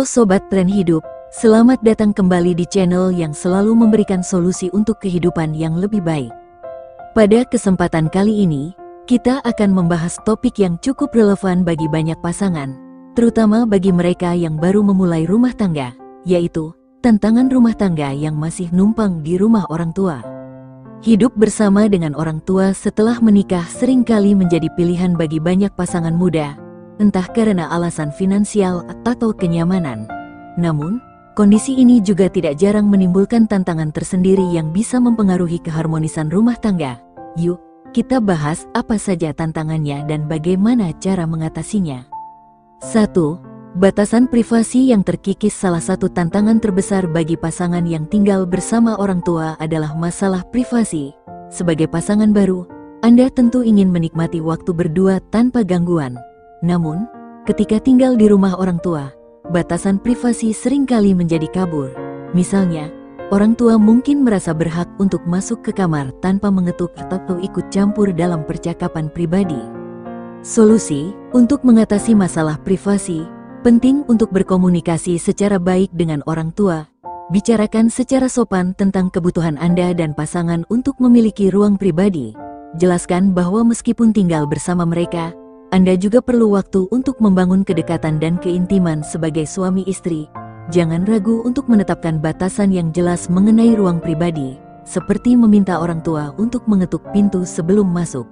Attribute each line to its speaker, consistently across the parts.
Speaker 1: Halo Sobat Tren Hidup, selamat datang kembali di channel yang selalu memberikan solusi untuk kehidupan yang lebih baik. Pada kesempatan kali ini, kita akan membahas topik yang cukup relevan bagi banyak pasangan, terutama bagi mereka yang baru memulai rumah tangga, yaitu tantangan rumah tangga yang masih numpang di rumah orang tua. Hidup bersama dengan orang tua setelah menikah seringkali menjadi pilihan bagi banyak pasangan muda, entah karena alasan finansial atau kenyamanan. Namun, kondisi ini juga tidak jarang menimbulkan tantangan tersendiri yang bisa mempengaruhi keharmonisan rumah tangga. Yuk, kita bahas apa saja tantangannya dan bagaimana cara mengatasinya. 1. Batasan privasi yang terkikis. Salah satu tantangan terbesar bagi pasangan yang tinggal bersama orang tua adalah masalah privasi. Sebagai pasangan baru, Anda tentu ingin menikmati waktu berdua tanpa gangguan. Namun, ketika tinggal di rumah orang tua, batasan privasi seringkali menjadi kabur. Misalnya, orang tua mungkin merasa berhak untuk masuk ke kamar tanpa mengetuk atau ikut campur dalam percakapan pribadi. Solusi untuk mengatasi masalah privasi, penting untuk berkomunikasi secara baik dengan orang tua. Bicarakan secara sopan tentang kebutuhan Anda dan pasangan untuk memiliki ruang pribadi. Jelaskan bahwa meskipun tinggal bersama mereka, Anda juga perlu waktu untuk membangun kedekatan dan keintiman sebagai suami istri. Jangan ragu untuk menetapkan batasan yang jelas mengenai ruang pribadi, seperti meminta orang tua untuk mengetuk pintu sebelum masuk.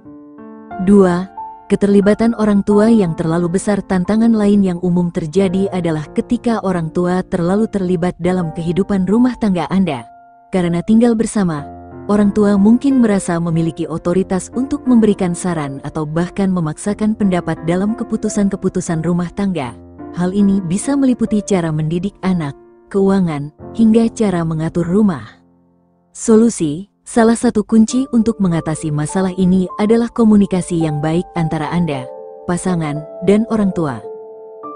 Speaker 1: 2. Keterlibatan orang tua yang terlalu besar. Tantangan lain yang umum terjadi adalah ketika orang tua terlalu terlibat dalam kehidupan rumah tangga Anda. Karena tinggal bersama, orang tua mungkin merasa memiliki otoritas untuk memberikan saran atau bahkan memaksakan pendapat dalam keputusan-keputusan rumah tangga. Hal ini bisa meliputi cara mendidik anak, keuangan, hingga cara mengatur rumah. Solusi, salah satu kunci untuk mengatasi masalah ini adalah komunikasi yang baik antara Anda, pasangan, dan orang tua.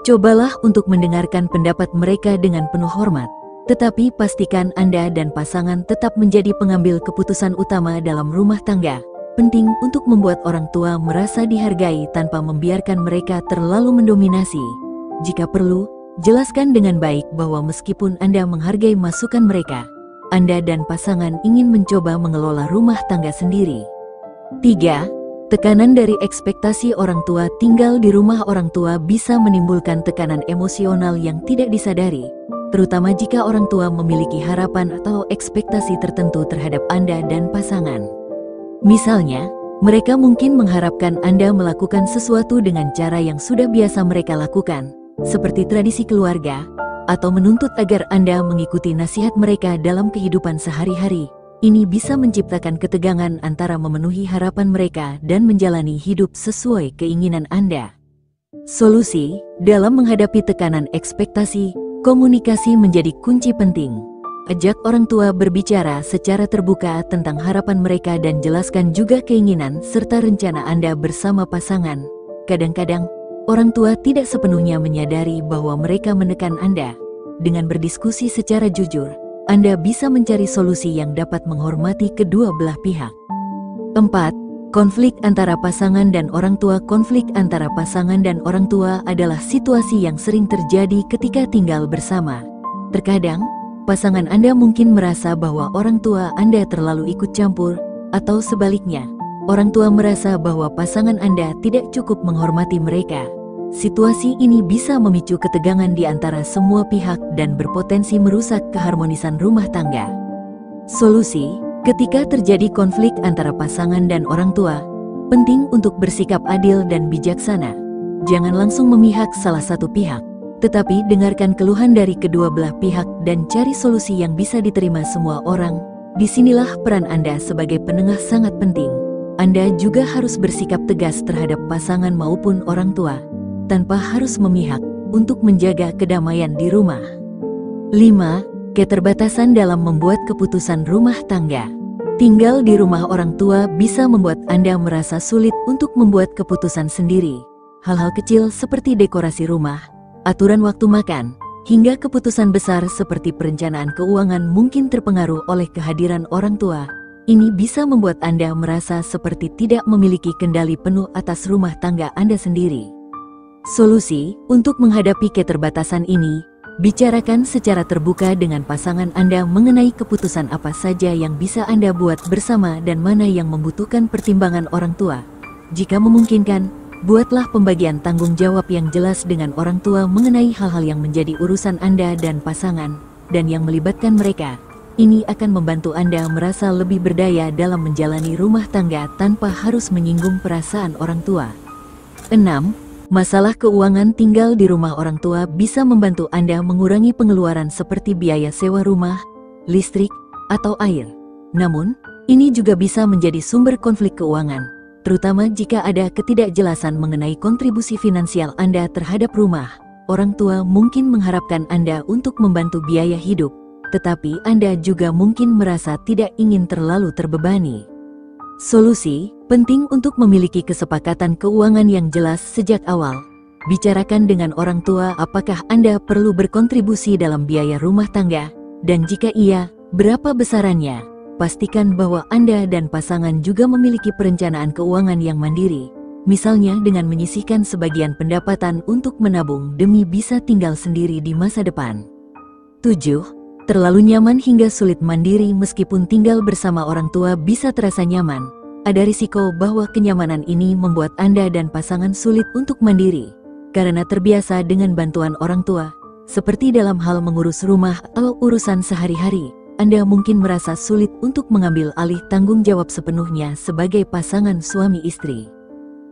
Speaker 1: Cobalah untuk mendengarkan pendapat mereka dengan penuh hormat. Tetapi pastikan Anda dan pasangan tetap menjadi pengambil keputusan utama dalam rumah tangga. Penting untuk membuat orang tua merasa dihargai tanpa membiarkan mereka terlalu mendominasi. Jika perlu, jelaskan dengan baik bahwa meskipun Anda menghargai masukan mereka, Anda dan pasangan ingin mencoba mengelola rumah tangga sendiri. 3. Tekanan dari ekspektasi orang tua. Tinggal di rumah orang tua bisa menimbulkan tekanan emosional yang tidak disadari, terutama jika orang tua memiliki harapan atau ekspektasi tertentu terhadap Anda dan pasangan. Misalnya, mereka mungkin mengharapkan Anda melakukan sesuatu dengan cara yang sudah biasa mereka lakukan, seperti tradisi keluarga, atau menuntut agar Anda mengikuti nasihat mereka dalam kehidupan sehari-hari. Ini bisa menciptakan ketegangan antara memenuhi harapan mereka dan menjalani hidup sesuai keinginan Anda. Solusi, dalam menghadapi tekanan ekspektasi, komunikasi menjadi kunci penting. Ajak orang tua berbicara secara terbuka tentang harapan mereka dan jelaskan juga keinginan serta rencana Anda bersama pasangan. Kadang-kadang, orang tua tidak sepenuhnya menyadari bahwa mereka menekan Anda. Dengan berdiskusi secara jujur, Anda bisa mencari solusi yang dapat menghormati kedua belah pihak. 4. Konflik antara pasangan dan orang tua. Konflik antara pasangan dan orang tua adalah situasi yang sering terjadi ketika tinggal bersama. Terkadang, pasangan Anda mungkin merasa bahwa orang tua Anda terlalu ikut campur, atau sebaliknya, orang tua merasa bahwa pasangan Anda tidak cukup menghormati mereka. Situasi ini bisa memicu ketegangan di antara semua pihak dan berpotensi merusak keharmonisan rumah tangga. Solusi, ketika terjadi konflik antara pasangan dan orang tua, penting untuk bersikap adil dan bijaksana. Jangan langsung memihak salah satu pihak, tetapi dengarkan keluhan dari kedua belah pihak dan cari solusi yang bisa diterima semua orang. Disinilah peran Anda sebagai penengah sangat penting. Anda juga harus bersikap tegas terhadap pasangan maupun orang tua, tanpa harus memihak, untuk menjaga kedamaian di rumah. 5. Keterbatasan dalam membuat keputusan rumah tangga. Tinggal di rumah orang tua bisa membuat Anda merasa sulit untuk membuat keputusan sendiri. Hal-hal kecil seperti dekorasi rumah, aturan waktu makan, hingga keputusan besar seperti perencanaan keuangan mungkin terpengaruh oleh kehadiran orang tua. Ini bisa membuat Anda merasa seperti tidak memiliki kendali penuh atas rumah tangga Anda sendiri. Solusi untuk menghadapi keterbatasan ini, Bicarakan secara terbuka dengan pasangan Anda mengenai keputusan apa saja yang bisa Anda buat bersama dan mana yang membutuhkan pertimbangan orang tua. Jika memungkinkan, buatlah pembagian tanggung jawab yang jelas dengan orang tua mengenai hal-hal yang menjadi urusan Anda dan pasangan, dan yang melibatkan mereka. Ini akan membantu Anda merasa lebih berdaya dalam menjalani rumah tangga tanpa harus menyinggung perasaan orang tua. 6. Masalah keuangan tinggal di rumah orang tua bisa membantu Anda mengurangi pengeluaran seperti biaya sewa rumah, listrik, atau air. Namun, ini juga bisa menjadi sumber konflik keuangan, terutama jika ada ketidakjelasan mengenai kontribusi finansial Anda terhadap rumah. Orang tua mungkin mengharapkan Anda untuk membantu biaya hidup, tetapi Anda juga mungkin merasa tidak ingin terlalu terbebani. Solusi: penting untuk memiliki kesepakatan keuangan yang jelas sejak awal. Bicarakan dengan orang tua apakah Anda perlu berkontribusi dalam biaya rumah tangga, dan jika iya, berapa besarannya. Pastikan bahwa Anda dan pasangan juga memiliki perencanaan keuangan yang mandiri, misalnya dengan menyisihkan sebagian pendapatan untuk menabung demi bisa tinggal sendiri di masa depan. 7. Terlalu nyaman hingga sulit mandiri. Meskipun tinggal bersama orang tua bisa terasa nyaman, ada risiko bahwa kenyamanan ini membuat Anda dan pasangan sulit untuk mandiri. Karena terbiasa dengan bantuan orang tua, seperti dalam hal mengurus rumah atau urusan sehari-hari, Anda mungkin merasa sulit untuk mengambil alih tanggung jawab sepenuhnya sebagai pasangan suami istri.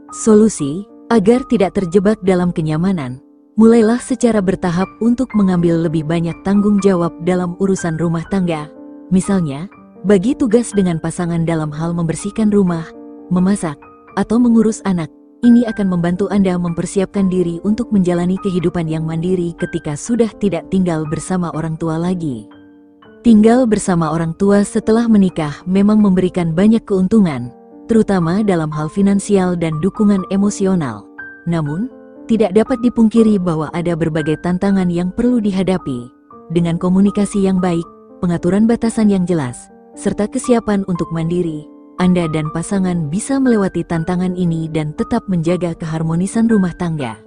Speaker 1: Solusi: agar tidak terjebak dalam kenyamanan, mulailah secara bertahap untuk mengambil lebih banyak tanggung jawab dalam urusan rumah tangga. Misalnya, bagi tugas dengan pasangan dalam hal membersihkan rumah, memasak, atau mengurus anak. Ini akan membantu Anda mempersiapkan diri untuk menjalani kehidupan yang mandiri ketika sudah tidak tinggal bersama orang tua lagi. Tinggal bersama orang tua setelah menikah memang memberikan banyak keuntungan, terutama dalam hal finansial dan dukungan emosional. Namun, tidak dapat dipungkiri bahwa ada berbagai tantangan yang perlu dihadapi. Dengan komunikasi yang baik, pengaturan batasan yang jelas, serta kesiapan untuk mandiri, Anda dan pasangan bisa melewati tantangan ini dan tetap menjaga keharmonisan rumah tangga.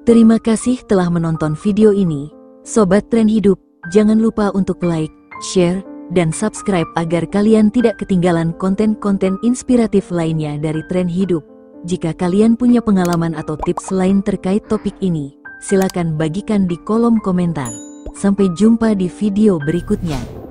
Speaker 1: Terima kasih telah menonton video ini, Sobat Tren Hidup. Jangan lupa untuk like, share, dan subscribe agar kalian tidak ketinggalan konten-konten inspiratif lainnya dari Tren Hidup. Jika kalian punya pengalaman atau tips lain terkait topik ini, silakan bagikan di kolom komentar. Sampai jumpa di video berikutnya.